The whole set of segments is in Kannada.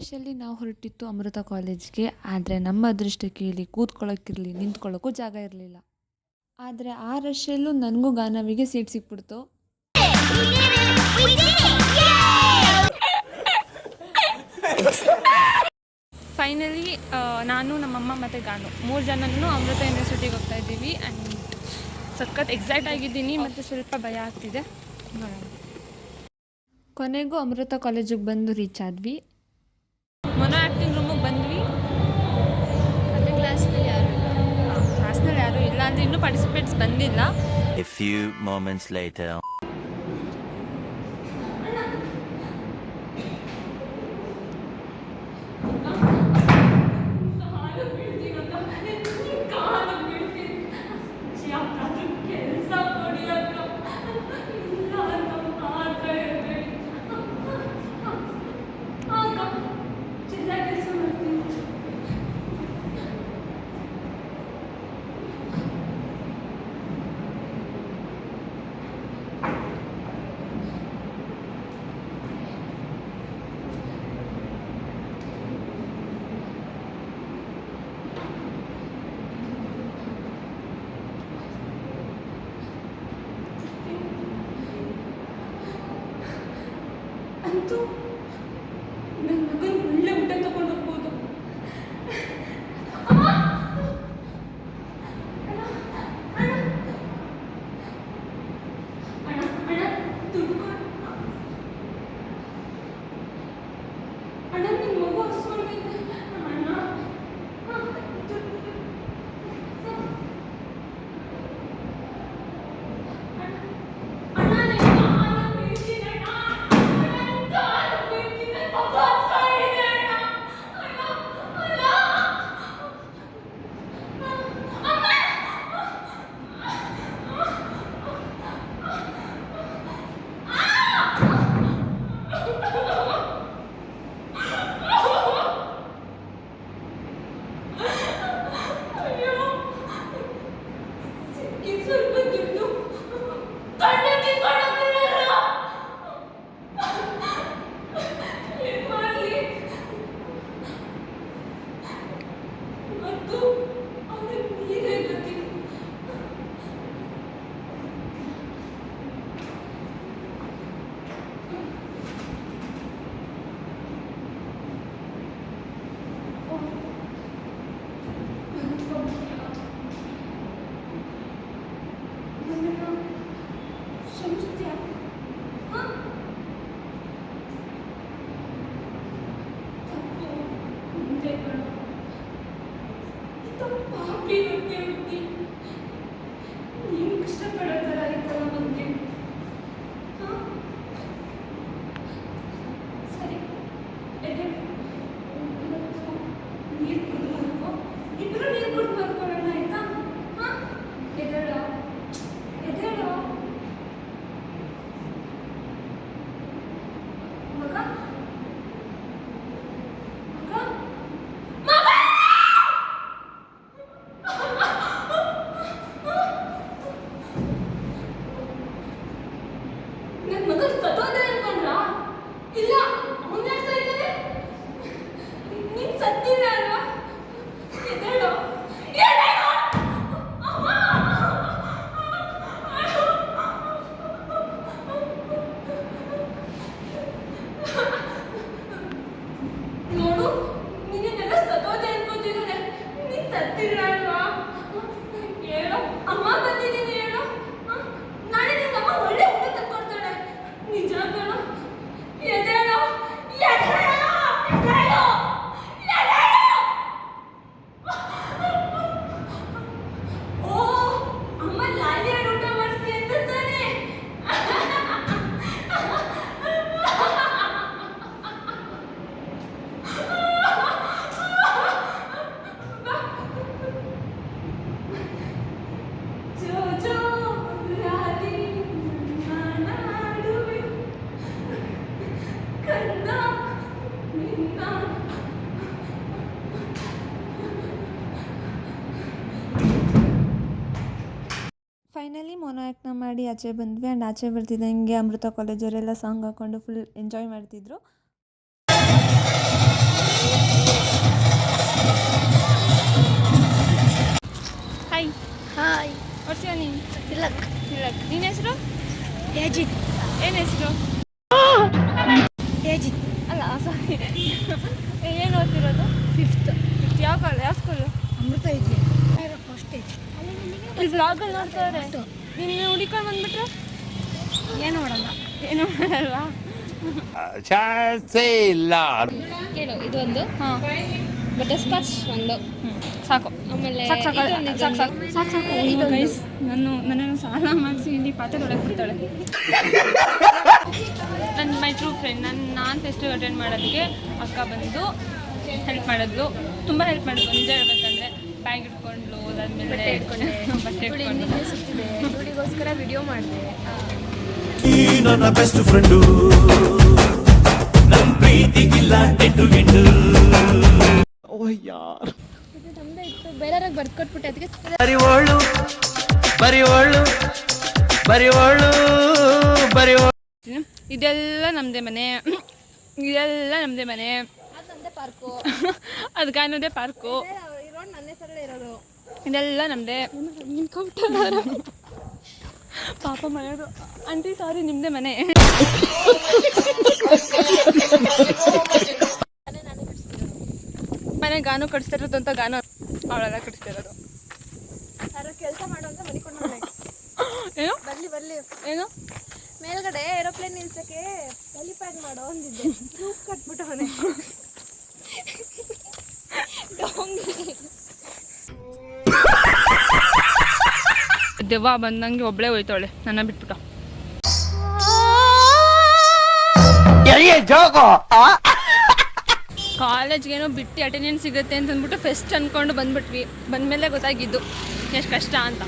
ರಶಲ್ಲಿ ನಾವು ಹೊರಟಿತ್ತು ಅಮೃತ ಕಾಲೇಜ್ಗೆ. ಆದರೆ ನಮ್ಮ ಅದೃಷ್ಟಕ್ಕೆ ಇಲ್ಲಿ ಕೂತ್ಕೊಳ್ಳೋಕ್ಕಿರಲಿ, ನಿಂತ್ಕೊಳ್ಳೋಕ್ಕೂ ಜಾಗ ಇರಲಿಲ್ಲ. ಆದರೆ ಆ ರಶಲ್ಲೂ ನನಗೂ ಗಾನವಿಗೆ ಸೀಟ್ ಸಿಕ್ಬಿಡ್ತು. ಫೈನಲಿ ನಾನು, ನಮ್ಮಮ್ಮ ಮತ್ತು ಗಾನು 3 ಜನನೂ ಅಮೃತ ಯೂನಿವರ್ಸಿಟಿಗೆ ಹೋಗ್ತಾ ಇದ್ದೀವಿ. ಆ್ಯಂಡ್ ಸಖತ್ ಎಕ್ಸೈಟ್ ಆಗಿದ್ದೀನಿ ಮತ್ತು ಸ್ವಲ್ಪ ಭಯ ಆಗ್ತಿದೆ. ಕೊನೆಗೂ ಅಮೃತ ಕಾಲೇಜಿಗೆ ಬಂದು ರೀಚ್ ಆದ್ವಿ. ಮೊನೋ ಆ್ಯಕ್ಟಿಂಗ್ ರೂಮಿಗೆ ಬಂದ್ವಿ. ಅದೇ ಕ್ಲಾಸ್ನಲ್ಲಿ ಯಾರೂ ಇಲ್ಲ ಅಂದರೆ ಇನ್ನೂ ಪಾರ್ಟಿಸಿಪೇಟ್ಸ್ ಬಂದಿಲ್ಲ. A few moments later. ಅಂತೂ ನನ್ನ ಮಗನ ಒಳ್ಳೆ ಊಟ ತಗೊಂಡು ಹೋಗ್ಬೋದು. ಅಣ್ಣ ನಿನ್ನ ಮಗು ಹಸ್ಕೊಂಡಿದ್ದೆ. ಅಣ್ಣ ಫೈನಲಿ ಮೊನೋ ಆ್ಯಕ್ಟ್ನ ಮಾಡಿ ಆಚೆ ಬಂದ್ವಿ. ಆ್ಯಂಡ್ ಆಚೆ ಬರ್ತಿದ್ದಂಗೆ ಅಮೃತ ಕಾಲೇಜವರೆಲ್ಲ ಸಾಂಗ್ ಹಾಕ್ಕೊಂಡು ಫುಲ್ ಎಂಜಾಯ್ ಮಾಡ್ತಿದ್ರು. ಹಾಯ್. ವರ್ಷ ನೀನು ತಿಲಕ್. ತಿಲಕ್. ನಿನ್ನ ಹೆಸರು ಏಜಿತ್. ಏನು ಹೆಸರು? ಏಜಿತ್. ಅಲ್ಲ ಸಾರಿ, ಏನು ಓದ್ತಿರೋದು? 5th. ಯಾವ ಸ್ಕೂಲು? ಅಮೃತ ಇದೆ ಫಸ್ಟ್ ಏಜ್. ಇಲ್ಲಿ ಬ್ಲಾಗಲ್ಲಿ ನೋಡ್ತಾರೆ. ನಿನ್ನ ಹುಡುಕೊಂಡು ಬಂದ್ಬಿಟ್ರೆ ಏನು ಮಾಡಲ್ಲ. ಏನು ಮಾಡಲ್ವಾ? ಚಾನ್ಸೇ ಇಲ್ಲ. ಕೇಳು ಇದೊಂದು ಹಾಂ ಬಟರ್ ಸ್ಕಾಚ್ ಒಂದು ಸಾಕು. ಆಮೇಲೆ ನನ್ನನ್ನು ಸಾಲ ಮಾಡಿಸಿ ಇಲ್ಲಿ ಪಾತ್ರೆ ಒಳಗೆ ಬಿಡ್ತಾಳೆ. ನನ್ನ ಮೈ ಟ್ರೂ ಫ್ರೆಂಡ್. ನಾನು ಫೆಸ್ಟಿವ್ ಅಟೆಂಡ್ ಮಾಡೋದಕ್ಕೆ ಅಕ್ಕ ಬಂದು ಹೆಲ್ಪ್ ಮಾಡಿದ್ಲು, ತುಂಬ ಹೆಲ್ಪ್ ಮಾಡಿದ್ಲು. ನಿಜ ಹೇಳ್ಬೇಕಂದ್ರೆ ಬ್ಯಾಗ್ ಇಟ್ಕೊಂಡ್ಲು, ಅದಾದ್ಮೇಲೆ ಬಟ್ಟೆ ಇಟ್ಕೊಂಡು ಸುತ್ತಿದೆ ಹುಡುಗಿಗೋಸ್ಕರ ವಿಡಿಯೋ ಮಾಡಿದೆ. ನನ್ನ ಬೆಸ್ಟ್ ಫ್ರೆಂಡು ನನ್ನ ಪ್ರೀತಿಗಿಲ್ಲ ಎಂಟು ಗೆಂಡು. ಇದು ನಮ್ಮದೇ ಇತ್ತು, ಬೇರೆಯವ್ರಿಗೆ ಬರ್ಕೊಟ್ಬಿಟ್ಟೆ. ಅದಕ್ಕೆ ಬರಿವೋಳು ಬರಿವೋಳು ಬರಿವೋಳು ಬರಿವೋಳು. ಇದೆಲ್ಲ ನಮ್ಮದೇ ಮನೆ, ಇದೆಲ್ಲ ನಮ್ಮದೇ ಮನೆ. ಅದು ನಮ್ಮದೇ ಪಾರ್ಕು, ಅದು ಗಾನದೇ ಪಾರ್ಕು. ಈ ರೋಡ್ ನನ್ನ ಹೆಸರಲ್ಲೇ ಇರೋದು. ಇದೆಲ್ಲ ನಮ್ಮದೇ. ಪಾಪ ಮನೆಯವರು ಆಂಟಿ ಸಾರಿ ನಿಮ್ಮದೇ ಮನೆ. ಮನೆ ಗಾನು ಕಟ್ಸ್ತಿರೋದು ಅಂತ ಗಾನು ಅವಳೆಲ್ಲ ಕಟ್ಸ್ತಿರೋದು. ಯಾರೋ ಕೆಲಸ ಮಾಡು ಅಂತ ಮನಿಕೊಂಡು ಏನು ಬರ್ಲಿ ಏನು ಮೇಲ್ಗಡೆ ಏರೋಪ್ಲೇನ್ ನಿಲ್ಸಕ್ಕೆ ಹೆಲಿಪ್ಯಾಡ್ ಮಾಡು ಅಂದಿದ್ದೆ. ಪ್ರೂಫ್ ಕಟ್ಬಿಟ್ಟು ಅವನೇ ದೆವ್ವ ಬಂದಂಗೆ ಒಬ್ಳೆ ಹೋಯ್ತಾಳೆ ನನ್ನ ಬಿಟ್ಬಿಟ್ಟು. ಕಾಲೇಜ್ಗೇನೋ ಬಿಟ್ಟು ಅಟೆಂಡೆನ್ಸ್ ಸಿಗುತ್ತೆ ಅಂತ ಅಂದ್ಬಿಟ್ಟು ಫೆಸ್ಟ್ ಅನ್ಕೊಂಡು ಬಂದ್ಬಿಟ್ವಿ. ಬಂದ್ಮೇಲೆ ಗೊತ್ತಾಗಿದ್ದು ಎಷ್ಟು ಕಷ್ಟ ಅಂತ.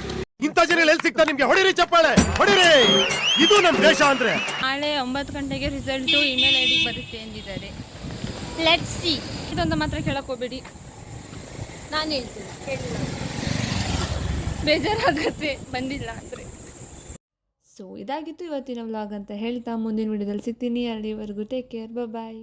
ಇಂಥ ಜನ ಎಲ್ಲಿ ಸಿಗ್ತಾ ನಿಮ್ಗೆ? ಹೊಡಿರಿ ಚಪ್ಪಾಳೆ ಹೊಡಿರಿ, ಇದು ನಮ್ ದೇಶ ಅಂದ್ರೆ. ನಾಳೆ 9 ಗಂಟೆಗೆ ರಿಸಲ್ಟು ಇಮೇಲ್ ಐ ಡಿ ಬರುತ್ತೆ ಎಂದಿದ್ದಾರೆ. Let's see. ಇದೊಂದು ಮಾತ್ರ ಕೇಳಕ್ಕೆ ಹೋಗ್ಬೇಡಿ, ನಾನು ಹೇಳ್ತೀನಿ, ಕೇಳಿಲ್ಲ. ಬೇಜಾರಾಗತ್ತೆ ಬಂದಿಲ್ಲ ಅಂದರೆ. ಸೊ ಇದಾಗಿತ್ತು ಇವತ್ತಿನ ವ್ಲಾಗ್ ಅಂತ ಹೇಳ್ತಾ ಮುಂದಿನ ವಿಡಿಯೋದಲ್ಲಿ ಸಿಗ್ತೀನಿ. ಅಲ್ಲಿವರೆಗೂ ಟೇಕ್ ಕೇರ್, ಬಾಯ್.